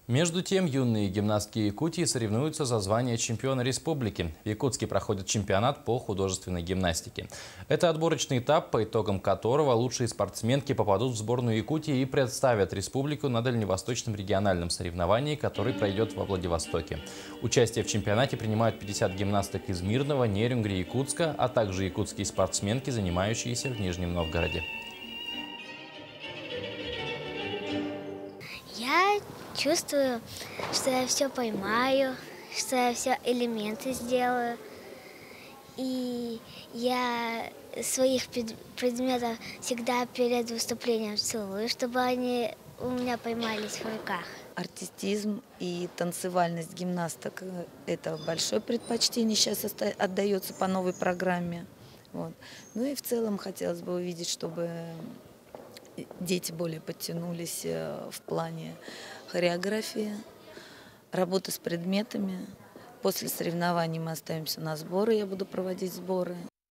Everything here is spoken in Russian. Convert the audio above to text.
Между тем, юные гимнастки Якутии соревнуются за звание чемпиона республики. В Якутске проходит чемпионат по художественной гимнастике. Это отборочный этап, по итогам которого лучшие спортсменки попадут в сборную Якутии и представят республику на дальневосточном региональном соревновании, который пройдет во Владивостоке. Участие в чемпионате принимают 50 гимнасток из Мирного, Нерюнгри, Якутска, а также якутские спортсменки, занимающиеся в Нижнем Новгороде. Я чувствую, что я все поймаю, что я все элементы сделаю. И я своих предметов всегда перед выступлением целую, чтобы они у меня поймались в руках. Артистизм и танцевальность гимнасток – это большое предпочтение сейчас отдается по новой программе. Вот. Ну и в целом хотелось бы увидеть, чтобы дети более подтянулись в плане хореографии, работы с предметами. После соревнований мы остаемся на сборы, я буду проводить сборы.